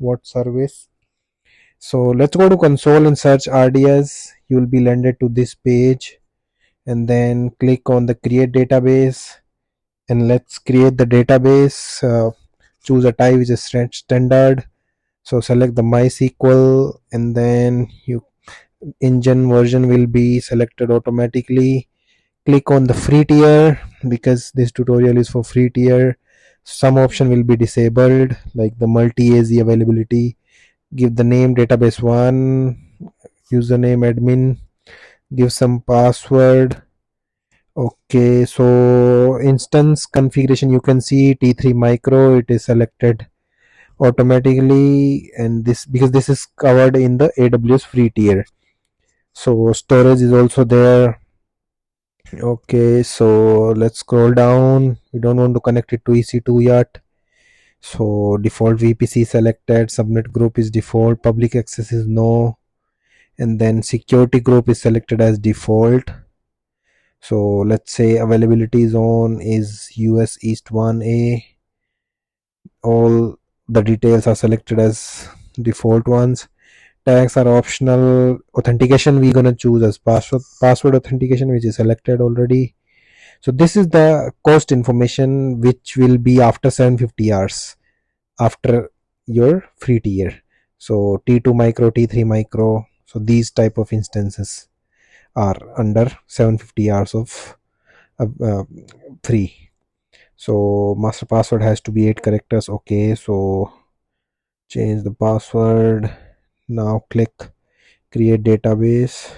what service. So let's go to console and search RDS. You will be landed to this page, and then click on the create database, and let's create the database. Choose a type which is standard. So select the MySQL, and then you engine version will be selected automatically. Click on the free tier because this tutorial is for free tier. Some option will be disabled like the multi-AZ availability. Give the name database1, username admin, give some password. Okay, so instance configuration, you can see T3 micro, it is selected automatically, and this because this is covered in the AWS free tier. So storage is also there. Okay, so let's scroll down. We don't want to connect it to EC2 yet. So default VPC selected, subnet group is default, public access is no, and then security group is selected as default. So let's say availability zone is US East 1A. All the details are selected as default ones. Tags are optional. Authentication we're gonna choose as password authentication, which is selected already. So this is the cost information which will be after 750 hours after your free tier. So T2 micro, T3 micro. So these type of instances are under 750 hours of free. So master password has to be 8 characters. Okay, so change the password. Now click create database.